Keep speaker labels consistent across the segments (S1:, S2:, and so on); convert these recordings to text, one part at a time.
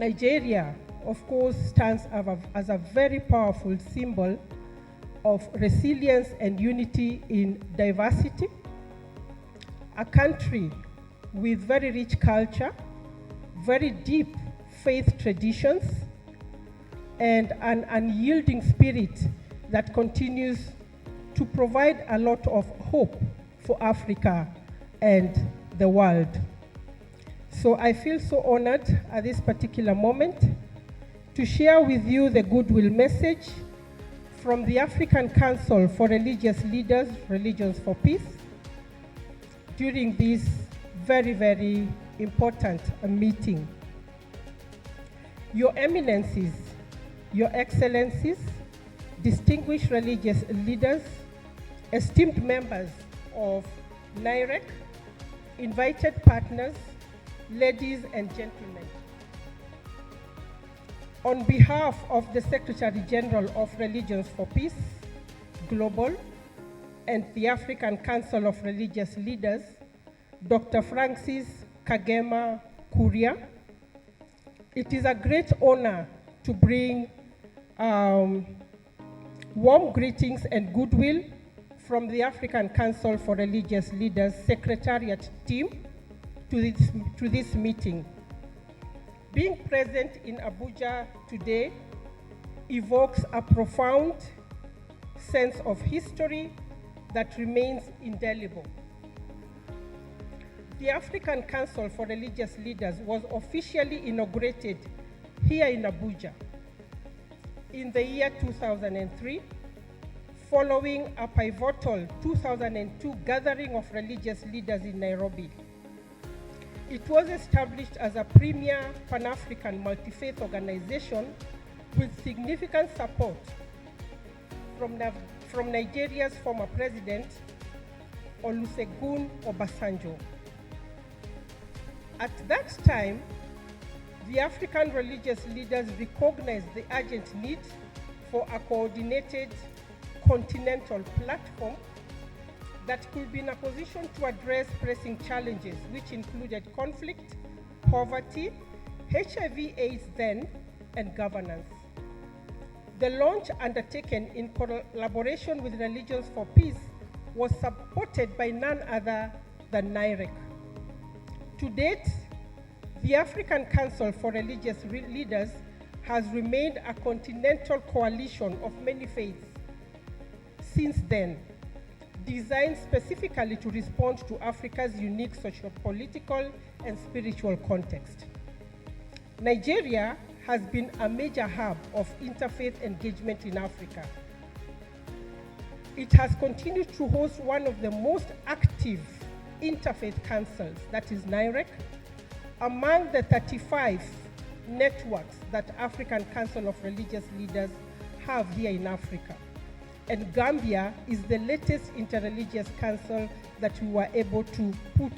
S1: Nigeria, of course, stands as a very powerful symbol of resilience and unity in diversity, a country with very rich culture, very deep faith traditions, and an unyielding spirit that continues to provide a lot of hope for Africa and the world. So I feel so honored at this particular moment to share with you the goodwill message from the African Council for Religious Leaders, Religions for Peace, during this very, very important meeting. Your Eminencies, Your Excellencies, distinguished religious leaders, esteemed members of NIREC, invited partners, ladies and gentlemen. On behalf of the Secretary General of Religions for Peace, Global, and the African Council of Religious Leaders, Dr. Francis Kagema Kuria, it is a great honor to bring warm greetings and goodwill from the African Council for Religious Leaders Secretariat team to this meeting. Being present in Abuja today evokes a profound sense of history that remains indelible. The African Council for Religious Leaders was officially inaugurated here in Abuja in the year 2003, following a pivotal 2002 gathering of religious leaders in Nairobi. It was established as a premier Pan-African multi-faith organization with significant support from Nigeria's former president, Olusegun Obasanjo. At that time, the African religious leaders recognized the urgent need for a coordinated continental platform that could be in a position to address pressing challenges, which included conflict, poverty, HIV/AIDS then, and governance. The launch, undertaken in collaboration with Religions for Peace, was supported by none other than NIREC. To date, the African Council for Religious Leaders has remained a continental coalition of many faiths since then, designed specifically to respond to Africa's unique socio-political and spiritual context. Nigeria has been a major hub of interfaith engagement in Africa. It has continued to host one of the most active interfaith councils, that is NIREC, among the 35 networks that African Council of Religious Leaders have here in Africa. And Gambia is the latest interreligious council that we were able to put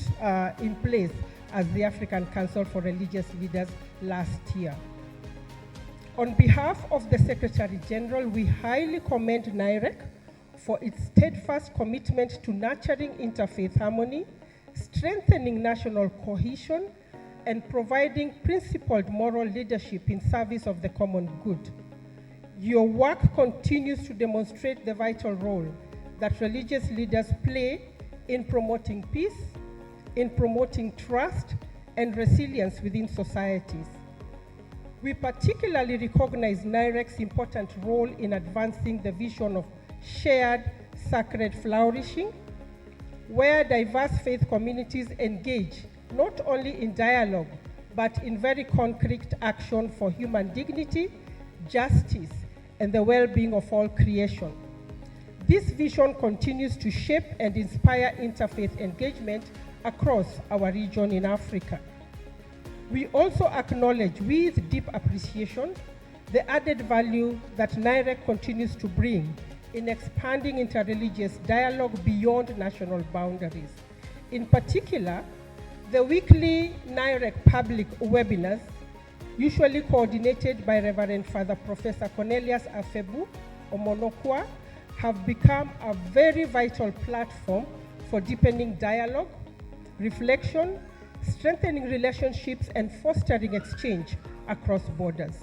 S1: in place as the African Council for Religious Leaders last year. On behalf of the Secretary General, we highly commend NIREC for its steadfast commitment to nurturing interfaith harmony, strengthening national cohesion, and providing principled moral leadership in service of the common good. Your work continues to demonstrate the vital role that religious leaders play in promoting peace, in promoting trust and resilience within societies. We particularly recognize NIREC's important role in advancing the vision of shared sacred flourishing, where diverse faith communities engage not only in dialogue, but in very concrete action for human dignity, justice, and the well-being of all creation. This vision continues to shape and inspire interfaith engagement across our region in Africa. We also acknowledge with deep appreciation the added value that NIREC continues to bring in expanding interreligious dialogue beyond national boundaries. In particular, the weekly NIREC public webinars, usually coordinated by Reverend Father Professor Cornelius Afebu Omonokwa, have become a very vital platform for deepening dialogue, reflection, strengthening relationships and fostering exchange across borders.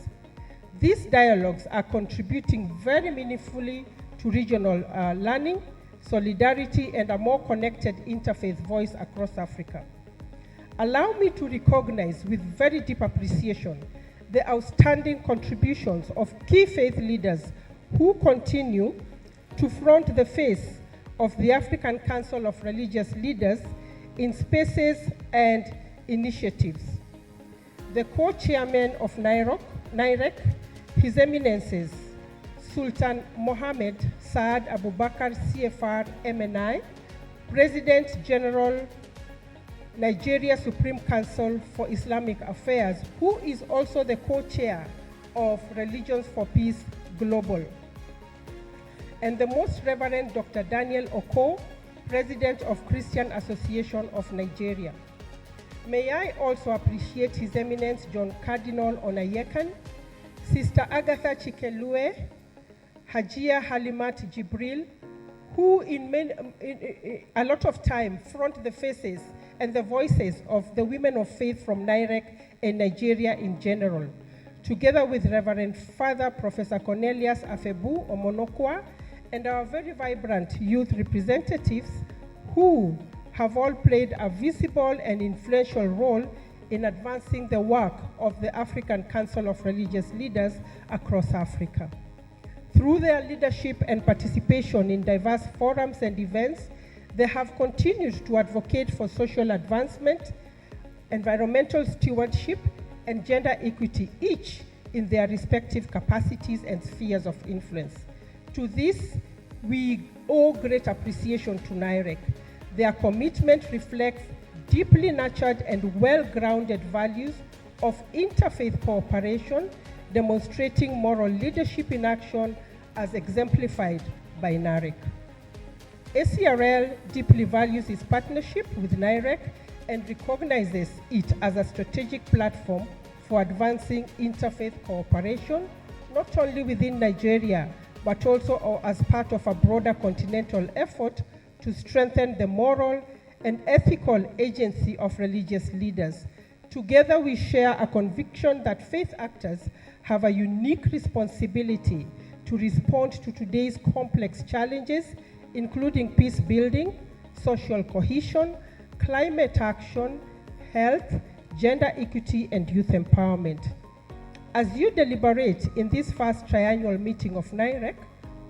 S1: These dialogues are contributing very meaningfully to regional learning, solidarity, and a more connected interfaith voice across Africa. Allow me to recognize with very deep appreciation the outstanding contributions of key faith leaders who continue to front the face of the African Council of Religious Leaders in spaces and initiatives. The co-chairman of NIREC, His Eminences, Sultan Mohammed Saad Abubakar CFR MNI, President General, Nigeria Supreme Council for Islamic Affairs, who is also the co-chair of Religions for Peace Global, and the Most Reverend Dr. Daniel Oko, President of Christian Association of Nigeria. May I also appreciate His Eminence John Cardinal Onayekan, Sister Agatha Chikelue, Hajia Halimat Jibril, who a lot of time front the faces and the voices of the women of faith from NIREC and Nigeria in general, together with Reverend Father Professor Cornelius Afebu Omonokwa and our very vibrant youth representatives who have all played a visible and influential role in advancing the work of the African Council of Religious Leaders across Africa. Through their leadership and participation in diverse forums and events, they have continued to advocate for social advancement, environmental stewardship, and gender equity, each in their respective capacities and spheres of influence. To this, we owe great appreciation to NIREC. Their commitment reflects deeply nurtured and well-grounded values of interfaith cooperation, demonstrating moral leadership in action as exemplified by NIREC. ACRL deeply values its partnership with NIREC and recognizes it as a strategic platform for advancing interfaith cooperation, not only within Nigeria, but also as part of a broader continental effort to strengthen the moral and ethical agency of religious leaders. Together, we share a conviction that faith actors have a unique responsibility to respond to today's complex challenges, including peace building, social cohesion, climate action, health, gender equity, and youth empowerment. As you deliberate in this first triennial meeting of NIREC,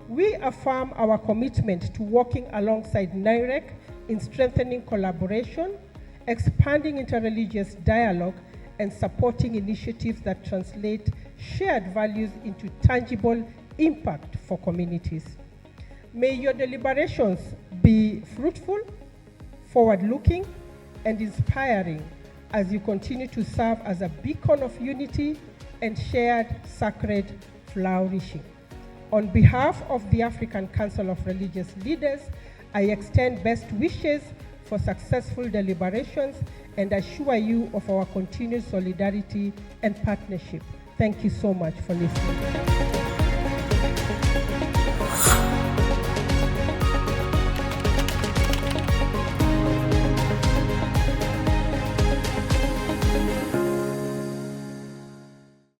S1: we affirm our commitment to working alongside NIREC in strengthening collaboration, expanding interreligious dialogue, and supporting initiatives that translate shared values into tangible impact for communities. May your deliberations be fruitful, forward-looking, and inspiring as you continue to serve as a beacon of unity and shared sacred flourishing. On behalf of the African Council of Religious Leaders, I extend best wishes for successful deliberations and assure you of our continued solidarity and partnership. Thank you so much for listening.